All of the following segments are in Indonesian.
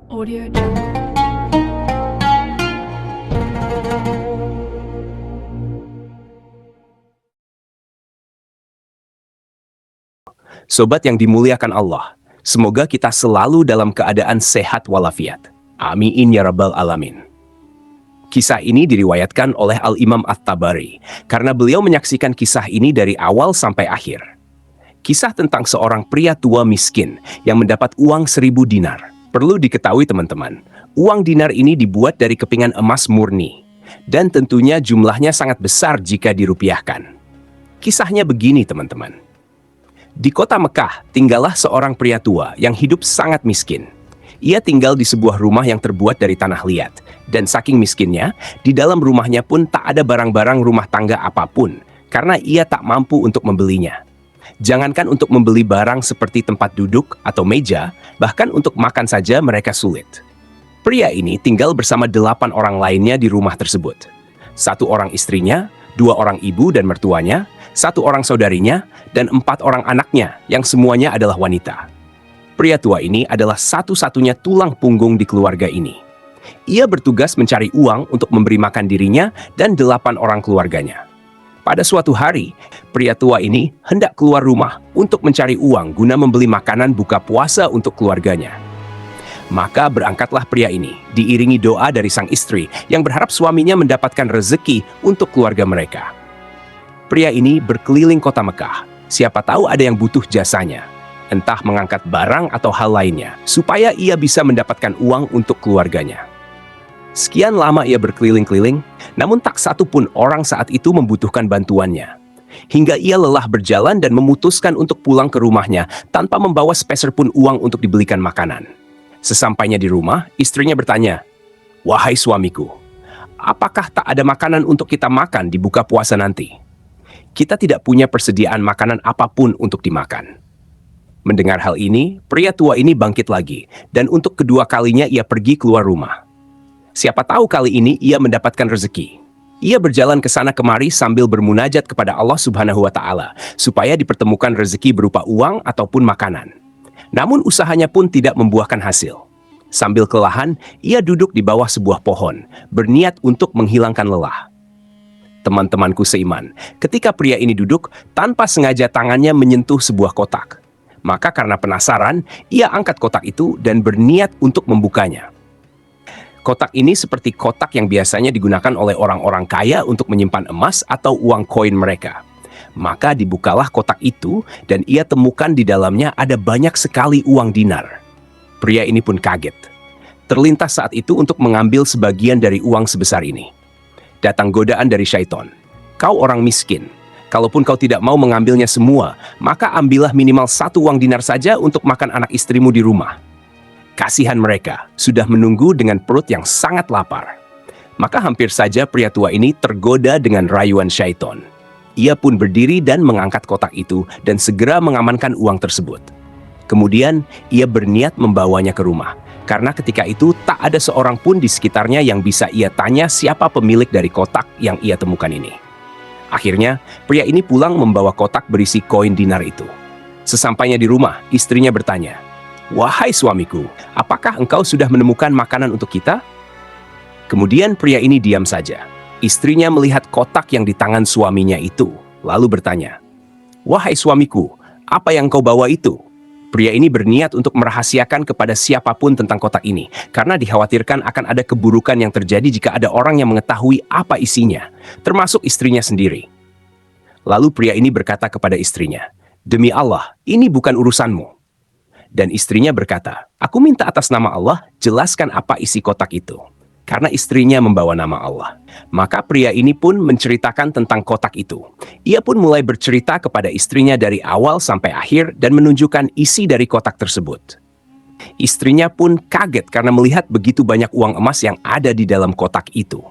Audio Jungle. Sobat yang dimuliakan Allah, semoga kita selalu dalam keadaan sehat walafiat. Amin ya rabbal alamin. Kisah ini diriwayatkan oleh Al-Imam At-Tabari karena beliau menyaksikan kisah ini dari awal sampai akhir. Kisah tentang seorang pria tua miskin yang mendapat uang 1000 dinar. Perlu diketahui teman-teman, uang dinar ini dibuat dari kepingan emas murni dan tentunya jumlahnya sangat besar jika dirupiahkan. Kisahnya begini teman-teman. Di kota Mekah, tinggallah seorang pria tua yang hidup sangat miskin. Ia tinggal di sebuah rumah yang terbuat dari tanah liat, dan saking miskinnya, di dalam rumahnya pun tak ada barang-barang rumah tangga apapun, karena ia tak mampu untuk membelinya. Jangankan untuk membeli barang seperti tempat duduk atau meja, bahkan untuk makan saja mereka sulit. Pria ini tinggal bersama 8 orang lainnya di rumah tersebut. 1 orang istrinya, 2 orang ibu dan mertuanya, 1 orang saudarinya, dan 4 orang anaknya yang semuanya adalah wanita. Pria tua ini adalah satu-satunya tulang punggung di keluarga ini. Ia bertugas mencari uang untuk memberi makan dirinya dan 8 orang keluarganya. Pada suatu hari, pria tua ini hendak keluar rumah untuk mencari uang guna membeli makanan buka puasa untuk keluarganya. Maka berangkatlah pria ini, diiringi doa dari sang istri yang berharap suaminya mendapatkan rezeki untuk keluarga mereka. Pria ini berkeliling kota Mekah, siapa tahu ada yang butuh jasanya, entah mengangkat barang atau hal lainnya, supaya ia bisa mendapatkan uang untuk keluarganya. Sekian lama ia berkeliling-keliling, namun tak satu pun orang saat itu membutuhkan bantuannya. Hingga ia lelah berjalan dan memutuskan untuk pulang ke rumahnya tanpa membawa sepeser pun uang untuk dibelikan makanan. Sesampainya di rumah, istrinya bertanya, "Wahai suamiku, apakah tak ada makanan untuk kita makan di buka puasa nanti? Kita tidak punya persediaan makanan apapun untuk dimakan." Mendengar hal ini, pria tua ini bangkit lagi, dan untuk kedua kalinya ia pergi keluar rumah. Siapa tahu kali ini ia mendapatkan rezeki. Ia berjalan ke sana kemari sambil bermunajat kepada Allah Subhanahu wa Ta'ala, supaya dipertemukan rezeki berupa uang ataupun makanan. Namun usahanya pun tidak membuahkan hasil. Sambil kelelahan, ia duduk di bawah sebuah pohon, berniat untuk menghilangkan lelah. Teman-temanku seiman, ketika pria ini duduk, tanpa sengaja tangannya menyentuh sebuah kotak. Maka karena penasaran, ia angkat kotak itu dan berniat untuk membukanya. Kotak ini seperti kotak yang biasanya digunakan oleh orang-orang kaya untuk menyimpan emas atau uang koin mereka. Maka dibukalah kotak itu dan ia temukan di dalamnya ada banyak sekali uang dinar. Pria ini pun kaget. Terlintas saat itu untuk mengambil sebagian dari uang sebesar ini. Datang godaan dari syaiton. "Kau orang miskin. Kalaupun kau tidak mau mengambilnya semua, maka ambillah minimal 1 uang dinar saja untuk makan anak istrimu di rumah." Kasihan mereka, sudah menunggu dengan perut yang sangat lapar. Maka hampir saja pria tua ini tergoda dengan rayuan syaiton. Ia pun berdiri dan mengangkat kotak itu dan segera mengamankan uang tersebut. Kemudian ia berniat membawanya ke rumah, karena ketika itu tak ada seorang pun di sekitarnya yang bisa ia tanya siapa pemilik dari kotak yang ia temukan ini. Akhirnya, pria ini pulang membawa kotak berisi koin dinar itu. Sesampainya di rumah, istrinya bertanya, "Wahai suamiku, apakah engkau sudah menemukan makanan untuk kita?" Kemudian pria ini diam saja. Istrinya melihat kotak yang di tangan suaminya itu, lalu bertanya, "Wahai suamiku, apa yang kau bawa itu?" Pria ini berniat untuk merahasiakan kepada siapapun tentang kotak ini, karena dikhawatirkan akan ada keburukan yang terjadi jika ada orang yang mengetahui apa isinya, termasuk istrinya sendiri. Lalu pria ini berkata kepada istrinya, "Demi Allah, ini bukan urusanmu." Dan istrinya berkata, "Aku minta atas nama Allah, jelaskan apa isi kotak itu." Karena istrinya membawa nama Allah. Maka pria ini pun menceritakan tentang kotak itu. Ia pun mulai bercerita kepada istrinya dari awal sampai akhir dan menunjukkan isi dari kotak tersebut. Istrinya pun kaget karena melihat begitu banyak uang emas yang ada di dalam kotak itu.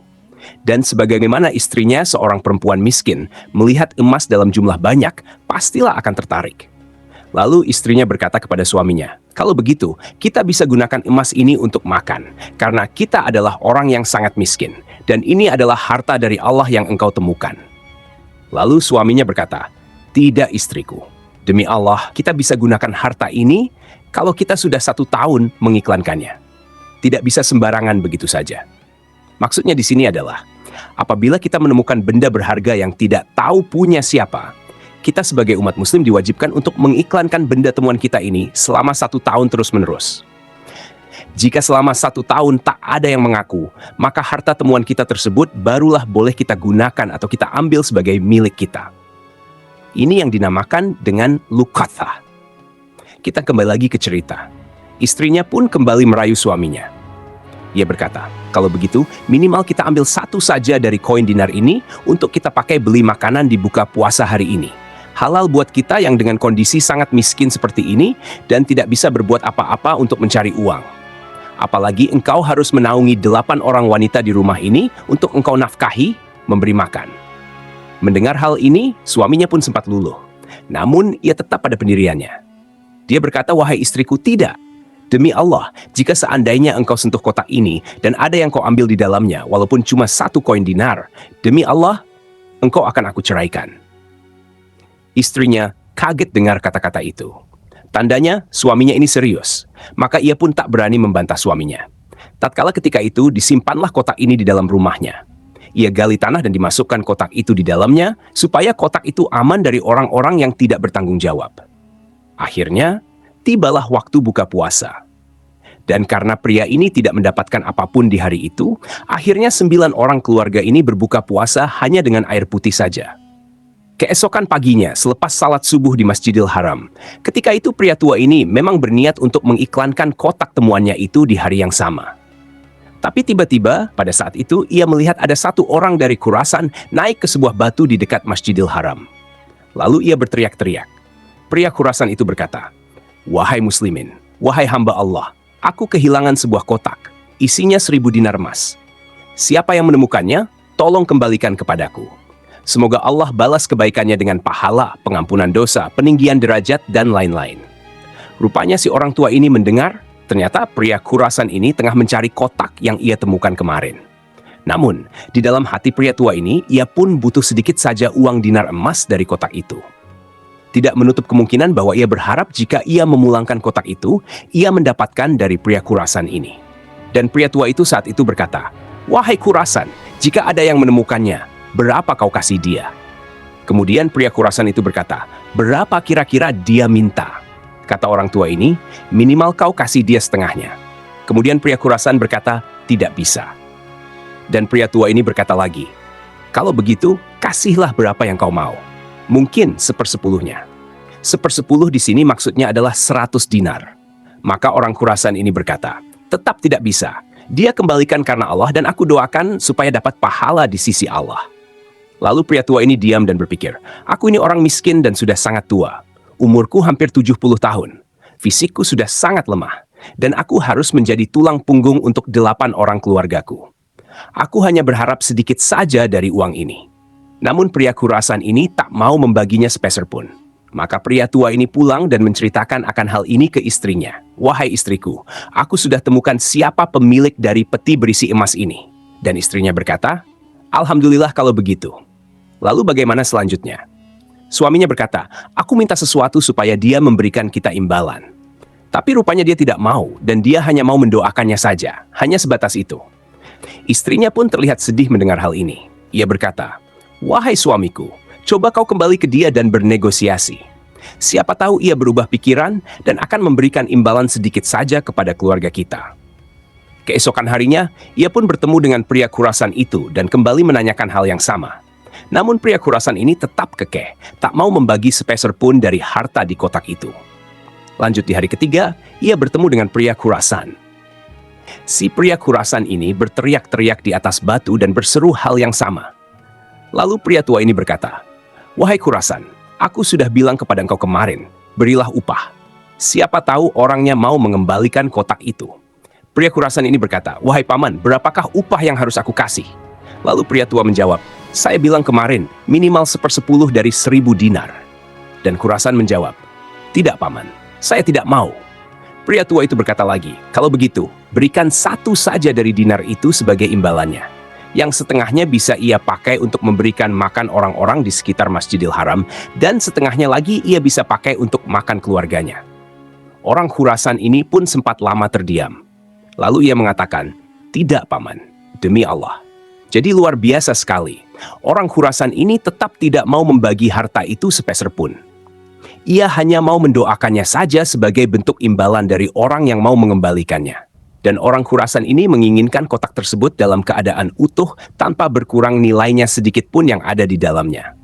Dan sebagaimana istrinya seorang perempuan miskin, melihat emas dalam jumlah banyak, pastilah akan tertarik. Lalu istrinya berkata kepada suaminya, "Kalau begitu, kita bisa gunakan emas ini untuk makan, karena kita adalah orang yang sangat miskin, dan ini adalah harta dari Allah yang engkau temukan." Lalu suaminya berkata, "Tidak istriku, demi Allah kita bisa gunakan harta ini kalau kita sudah 1 tahun mengiklankannya." Tidak bisa sembarangan begitu saja. Maksudnya di sini adalah, apabila kita menemukan benda berharga yang tidak tahu punya siapa, kita sebagai umat muslim diwajibkan untuk mengiklankan benda temuan kita ini selama 1 tahun terus-menerus. Jika selama 1 tahun tak ada yang mengaku, maka harta temuan kita tersebut barulah boleh kita gunakan atau kita ambil sebagai milik kita. Ini yang dinamakan dengan luqathah. Kita kembali lagi ke cerita. Istrinya pun kembali merayu suaminya. Ia berkata, kalau begitu minimal kita ambil 1 saja dari koin dinar ini untuk kita pakai beli makanan di buka puasa hari ini. Halal buat kita yang dengan kondisi sangat miskin seperti ini dan tidak bisa berbuat apa-apa untuk mencari uang. Apalagi engkau harus menaungi 8 orang wanita di rumah ini untuk engkau nafkahi, memberi makan. Mendengar hal ini, suaminya pun sempat luluh. Namun, ia tetap pada pendiriannya. Dia berkata, wahai istriku, tidak. Demi Allah, jika seandainya engkau sentuh kotak ini dan ada yang kau ambil di dalamnya, walaupun cuma 1 koin dinar, demi Allah, engkau akan aku ceraikan. Istrinya kaget dengar kata-kata itu. Tandanya, suaminya ini serius. Maka ia pun tak berani membantah suaminya. Tatkala ketika itu, disimpanlah kotak ini di dalam rumahnya. Ia gali tanah dan dimasukkan kotak itu di dalamnya, supaya kotak itu aman dari orang-orang yang tidak bertanggung jawab. Akhirnya, tibalah waktu buka puasa. Dan karena pria ini tidak mendapatkan apapun di hari itu, akhirnya 9 orang keluarga ini berbuka puasa hanya dengan air putih saja. Keesokan paginya, selepas salat subuh di Masjidil Haram, ketika itu pria tua ini memang berniat untuk mengiklankan kotak temuannya itu di hari yang sama. Tapi tiba-tiba, pada saat itu, ia melihat ada 1 orang dari Khurasan naik ke sebuah batu di dekat Masjidil Haram. Lalu ia berteriak-teriak. Pria Khurasan itu berkata, wahai muslimin, wahai hamba Allah, aku kehilangan sebuah kotak, isinya 1000 dinar emas. Siapa yang menemukannya, tolong kembalikan kepadaku. Semoga Allah balas kebaikannya dengan pahala, pengampunan dosa, peninggian derajat, dan lain-lain. Rupanya si orang tua ini mendengar, ternyata pria Khurasan ini tengah mencari kotak yang ia temukan kemarin. Namun, di dalam hati pria tua ini, ia pun butuh sedikit saja uang dinar emas dari kotak itu. Tidak menutup kemungkinan bahwa ia berharap jika ia memulangkan kotak itu, ia mendapatkan dari pria Khurasan ini. Dan pria tua itu saat itu berkata, wahai Khurasan, jika ada yang menemukannya, berapa kau kasih dia? Kemudian pria Khurasan itu berkata, berapa kira-kira dia minta? Kata orang tua ini, minimal kau kasih dia setengahnya. Kemudian pria Khurasan berkata, tidak bisa. Dan pria tua ini berkata lagi, kalau begitu, kasihlah berapa yang kau mau. Mungkin 1/10-nya. 1/10 di sini maksudnya adalah 100 dinar. Maka orang Khurasan ini berkata, tetap tidak bisa. Dia kembalikan karena Allah dan aku doakan supaya dapat pahala di sisi Allah. Lalu pria tua ini diam dan berpikir, aku ini orang miskin dan sudah sangat tua. Umurku hampir 70 tahun. Fisikku sudah sangat lemah. Dan aku harus menjadi tulang punggung untuk 8 orang keluargaku. Aku hanya berharap sedikit saja dari uang ini. Namun pria Khurasan ini tak mau membaginya sepeser pun. Maka pria tua ini pulang dan menceritakan akan hal ini ke istrinya. Wahai istriku, aku sudah temukan siapa pemilik dari peti berisi emas ini. Dan istrinya berkata, alhamdulillah kalau begitu. Lalu bagaimana selanjutnya? Suaminya berkata, aku minta sesuatu supaya dia memberikan kita imbalan. Tapi rupanya dia tidak mau dan dia hanya mau mendoakannya saja. Hanya sebatas itu. Istrinya pun terlihat sedih mendengar hal ini. Ia berkata, wahai suamiku, coba kau kembali ke dia dan bernegosiasi. Siapa tahu ia berubah pikiran dan akan memberikan imbalan sedikit saja kepada keluarga kita. Keesokan harinya, ia pun bertemu dengan pria Khurasan itu dan kembali menanyakan hal yang sama. Namun pria Khurasan ini tetap kekeh, tak mau membagi sepeser pun dari harta di kotak itu. Lanjut di hari ketiga, ia bertemu dengan pria Khurasan. Si pria Khurasan ini berteriak-teriak di atas batu dan berseru hal yang sama. Lalu pria tua ini berkata, wahai Khurasan, aku sudah bilang kepada engkau kemarin, berilah upah. Siapa tahu orangnya mau mengembalikan kotak itu. Pria Khurasan ini berkata, wahai paman, berapakah upah yang harus aku kasih? Lalu pria tua menjawab, saya bilang kemarin, minimal 1/10 dari 1000 dinar. Dan Khurasan menjawab, tidak paman, saya tidak mau. Pria tua itu berkata lagi, kalau begitu, berikan 1 saja dari dinar itu sebagai imbalannya. Yang setengahnya bisa ia pakai untuk memberikan makan orang-orang di sekitar Masjidil Haram, dan setengahnya lagi ia bisa pakai untuk makan keluarganya. Orang Khurasan ini pun sempat lama terdiam. Lalu ia mengatakan, "Tidak, Paman, demi Allah." Jadi luar biasa sekali. Orang Khurasan ini tetap tidak mau membagi harta itu sepeser pun. Ia hanya mau mendoakannya saja sebagai bentuk imbalan dari orang yang mau mengembalikannya. Dan orang Khurasan ini menginginkan kotak tersebut dalam keadaan utuh tanpa berkurang nilainya sedikit pun yang ada di dalamnya.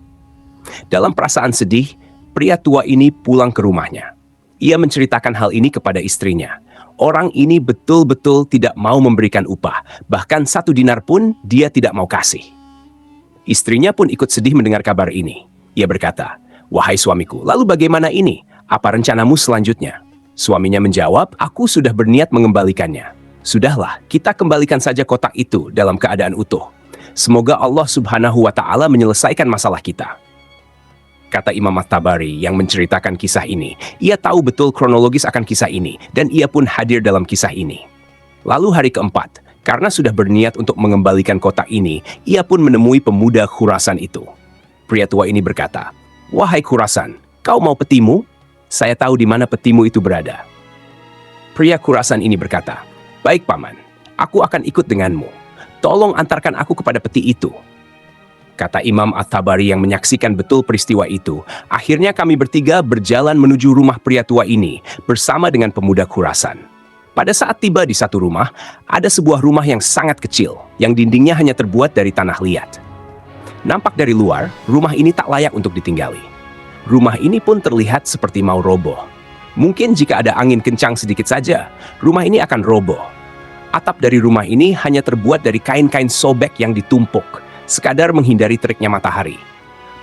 Dalam perasaan sedih, pria tua ini pulang ke rumahnya. Ia menceritakan hal ini kepada istrinya. Orang ini betul-betul tidak mau memberikan upah, bahkan 1 dinar pun dia tidak mau kasih. Istrinya pun ikut sedih mendengar kabar ini. Ia berkata, "Wahai suamiku, lalu bagaimana ini? Apa rencanamu selanjutnya?" Suaminya menjawab, "Aku sudah berniat mengembalikannya. Sudahlah, kita kembalikan saja kotak itu dalam keadaan utuh. Semoga Allah Subhanahu wa Ta'ala menyelesaikan masalah kita." Kata Imam At-Tabari yang menceritakan kisah ini, ia tahu betul kronologis akan kisah ini, dan ia pun hadir dalam kisah ini. Lalu hari keempat, karena sudah berniat untuk mengembalikan kotak ini, ia pun menemui pemuda Khurasan itu. Pria tua ini berkata, "Wahai Khurasan, kau mau petimu? Saya tahu di mana petimu itu berada." Pria Khurasan ini berkata, "Baik, Paman, aku akan ikut denganmu. Tolong antarkan aku kepada peti itu." Kata Imam At-Tabari yang menyaksikan betul peristiwa itu, akhirnya kami bertiga berjalan menuju rumah pria tua ini bersama dengan pemuda Khurasan. Pada saat tiba di satu rumah, ada sebuah rumah yang sangat kecil, yang dindingnya hanya terbuat dari tanah liat. Nampak dari luar, rumah ini tak layak untuk ditinggali. Rumah ini pun terlihat seperti mau roboh. Mungkin jika ada angin kencang sedikit saja, rumah ini akan roboh. Atap dari rumah ini hanya terbuat dari kain-kain sobek yang ditumpuk, sekadar menghindari teriknya matahari.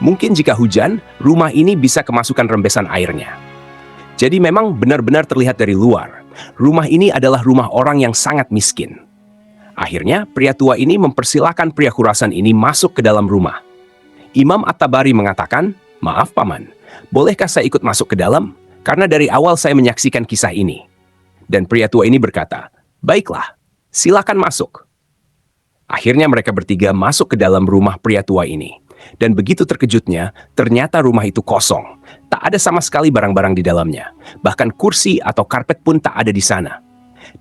Mungkin jika hujan, rumah ini bisa kemasukan rembesan airnya. Jadi memang benar-benar terlihat dari luar, rumah ini adalah rumah orang yang sangat miskin. Akhirnya, pria tua ini mempersilahkan pria Khurasan ini masuk ke dalam rumah. Imam At-Tabari mengatakan, "Maaf, Paman, bolehkah saya ikut masuk ke dalam? Karena dari awal saya menyaksikan kisah ini." Dan pria tua ini berkata, "Baiklah, silakan masuk." Akhirnya mereka bertiga masuk ke dalam rumah pria tua ini. Dan begitu terkejutnya, ternyata rumah itu kosong. Tak ada sama sekali barang-barang di dalamnya. Bahkan kursi atau karpet pun tak ada di sana.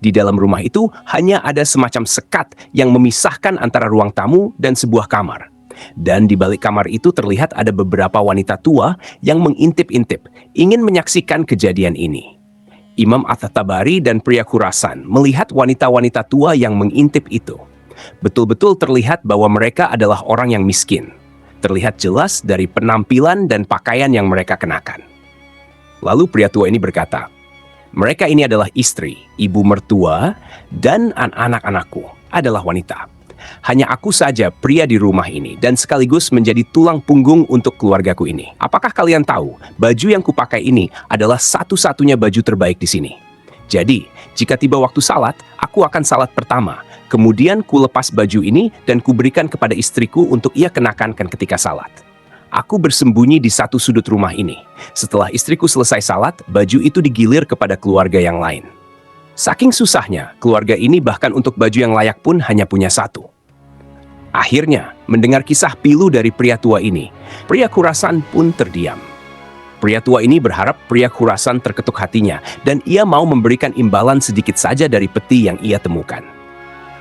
Di dalam rumah itu hanya ada semacam sekat yang memisahkan antara ruang tamu dan sebuah kamar. Dan di balik kamar itu terlihat ada beberapa wanita tua yang mengintip-intip, ingin menyaksikan kejadian ini. Imam At-Tabari dan pria Khurasan melihat wanita-wanita tua yang mengintip itu. Betul-betul terlihat bahwa mereka adalah orang yang miskin. Terlihat jelas dari penampilan dan pakaian yang mereka kenakan. Lalu pria tua ini berkata, "Mereka ini adalah istri, ibu mertua, dan anak-anakku adalah wanita. Hanya aku saja pria di rumah ini dan sekaligus menjadi tulang punggung untuk keluargaku ini. Apakah kalian tahu, baju yang kupakai ini adalah satu-satunya baju terbaik di sini. Jadi, jika tiba waktu salat, aku akan salat pertama. Kemudian ku lepas baju ini dan kuberikan kepada istriku untuk ia kenakan ketika salat. Aku bersembunyi di satu sudut rumah ini. Setelah istriku selesai salat, baju itu digilir kepada keluarga yang lain. Saking susahnya, keluarga ini bahkan untuk baju yang layak pun hanya punya satu." Akhirnya, mendengar kisah pilu dari pria tua ini, pria Khurasan pun terdiam. Pria tua ini berharap pria Khurasan terketuk hatinya dan ia mau memberikan imbalan sedikit saja dari peti yang ia temukan.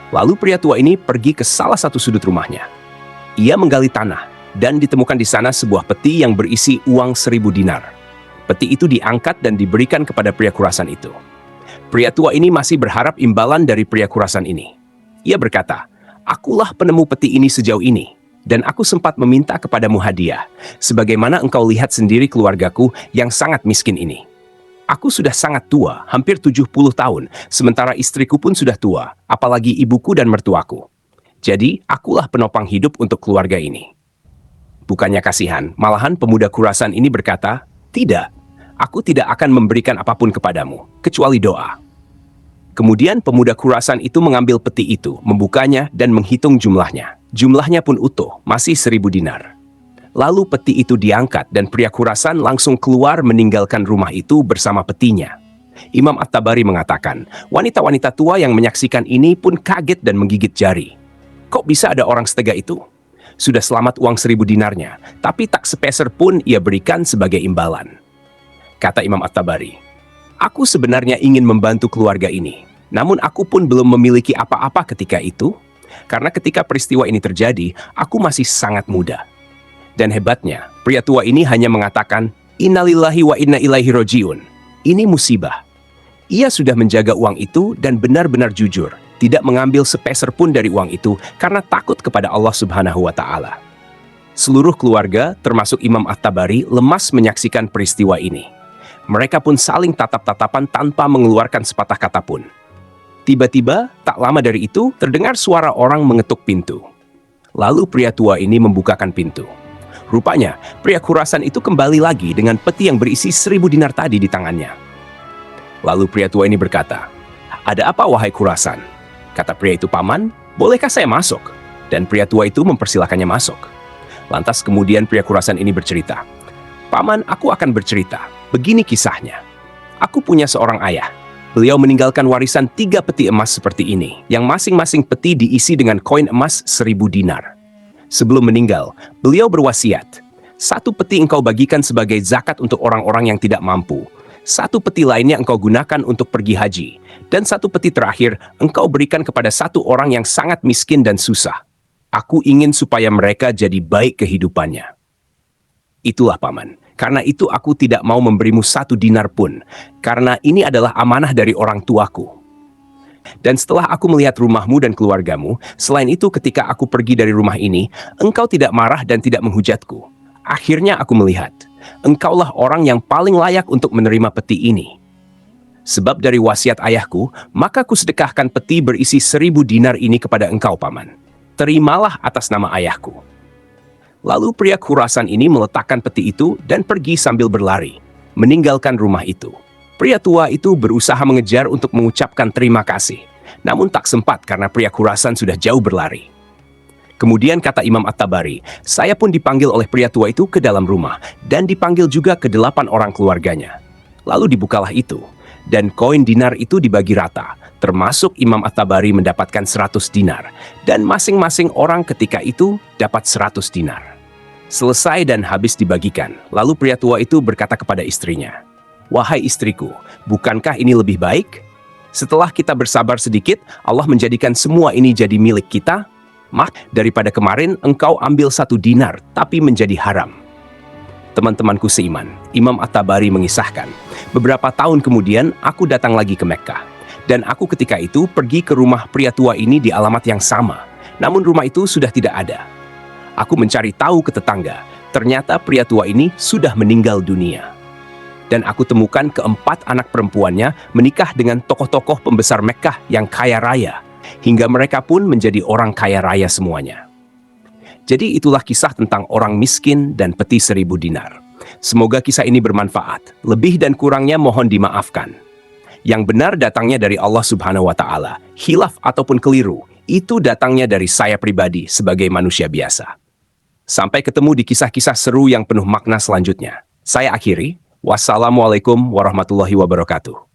Lalu pria tua ini pergi ke salah satu sudut rumahnya. Ia menggali tanah dan ditemukan di sana sebuah peti yang berisi uang 1.000 dinar. Peti itu diangkat dan diberikan kepada pria Khurasan itu. Pria tua ini masih berharap imbalan dari pria Khurasan ini. Ia berkata, "Akulah penemu peti ini sejauh ini, dan aku sempat meminta kepadamu hadiah, sebagaimana engkau lihat sendiri keluargaku yang sangat miskin ini. Aku sudah sangat tua, hampir 70 tahun, sementara istriku pun sudah tua, apalagi ibuku dan mertuaku. Jadi, akulah penopang hidup untuk keluarga ini." Bukannya kasihan, malahan pemuda Khurasan ini berkata, "Tidak, aku tidak akan memberikan apapun kepadamu, kecuali doa." Kemudian pemuda Khurasan itu mengambil peti itu, membukanya dan menghitung jumlahnya. Jumlahnya pun utuh, masih 1.000 dinar. Lalu peti itu diangkat dan pria Khurasan langsung keluar meninggalkan rumah itu bersama petinya. Imam At-Tabari mengatakan, wanita-wanita tua yang menyaksikan ini pun kaget dan menggigit jari. Kok bisa ada orang setega itu? Sudah selamat uang 1.000 dinarnya, tapi tak sepeser pun ia berikan sebagai imbalan. Kata Imam At-Tabari, "Aku sebenarnya ingin membantu keluarga ini. Namun aku pun belum memiliki apa-apa ketika itu, karena ketika peristiwa ini terjadi, aku masih sangat muda. Dan hebatnya, pria tua ini hanya mengatakan, "Innalillahi wa inna ilaihi rojiun." Ini musibah. Ia sudah menjaga uang itu dan benar-benar jujur, tidak mengambil sepeser pun dari uang itu karena takut kepada Allah Subhanahu wa Ta'ala. Seluruh keluarga, termasuk Imam At-Tabari, lemas menyaksikan peristiwa ini. Mereka pun saling tatap-tatapan tanpa mengeluarkan sepatah kata pun. Tiba-tiba, tak lama dari itu, terdengar suara orang mengetuk pintu. Lalu pria tua ini membukakan pintu. Rupanya, pria Khurasan itu kembali lagi dengan peti yang berisi 1000 dinar tadi di tangannya. Lalu pria tua ini berkata, "Ada apa wahai Khurasan?" Kata pria itu, "Paman, bolehkah saya masuk?" Dan pria tua itu mempersilakannya masuk. Lantas kemudian pria Khurasan ini bercerita, "Paman, aku akan bercerita. Begini kisahnya. Aku punya seorang ayah. Beliau meninggalkan warisan 3 peti emas seperti ini, yang masing-masing peti diisi dengan koin emas 1000 dinar. Sebelum meninggal, beliau berwasiat, 1 peti engkau bagikan sebagai zakat untuk orang-orang yang tidak mampu, 1 peti lainnya engkau gunakan untuk pergi haji, dan 1 peti terakhir engkau berikan kepada 1 orang yang sangat miskin dan susah. Aku ingin supaya mereka jadi baik kehidupannya." Itulah paman. Karena itu aku tidak mau memberimu 1 dinar pun, karena ini adalah amanah dari orang tuaku. Dan setelah aku melihat rumahmu dan keluargamu, selain itu ketika aku pergi dari rumah ini, engkau tidak marah dan tidak menghujatku. Akhirnya aku melihat, engkaulah orang yang paling layak untuk menerima peti ini. Sebab dari wasiat ayahku, maka kusedekahkan peti berisi 1000 dinar ini kepada engkau, paman. Terimalah atas nama ayahku. Lalu pria Khurasan ini meletakkan peti itu dan pergi sambil berlari, meninggalkan rumah itu. Pria tua itu berusaha mengejar untuk mengucapkan terima kasih, namun tak sempat karena pria Khurasan sudah jauh berlari. Kemudian kata Imam At-Tabari, saya pun dipanggil oleh pria tua itu ke dalam rumah dan dipanggil juga ke 8 orang keluarganya. Lalu dibukalah itu, dan koin dinar itu dibagi rata, termasuk Imam At-Tabari mendapatkan 100 dinar, dan masing-masing orang ketika itu dapat 100 dinar. Selesai dan habis dibagikan, lalu pria tua itu berkata kepada istrinya, "Wahai istriku, bukankah ini lebih baik? Setelah kita bersabar sedikit, Allah menjadikan semua ini jadi milik kita. Daripada kemarin engkau ambil 1 dinar, tapi menjadi haram." Teman-temanku seiman, Imam At-Tabari mengisahkan, beberapa tahun kemudian aku datang lagi ke Mekkah. Dan aku ketika itu pergi ke rumah pria tua ini di alamat yang sama. Namun rumah itu sudah tidak ada. Aku mencari tahu ke tetangga. Ternyata pria tua ini sudah meninggal dunia. Dan aku temukan keempat anak perempuannya menikah dengan tokoh-tokoh pembesar Mekkah yang kaya raya. Hingga mereka pun menjadi orang kaya raya semuanya. Jadi itulah kisah tentang orang miskin dan peti 1000 dinar. Semoga kisah ini bermanfaat. Lebih dan kurangnya mohon dimaafkan. Yang benar datangnya dari Allah Subhanahu wa Ta'ala. Khilaf ataupun keliru, itu datangnya dari saya pribadi sebagai manusia biasa. Sampai ketemu di kisah-kisah seru yang penuh makna selanjutnya. Saya akhiri. Wassalamualaikum warahmatullahi wabarakatuh.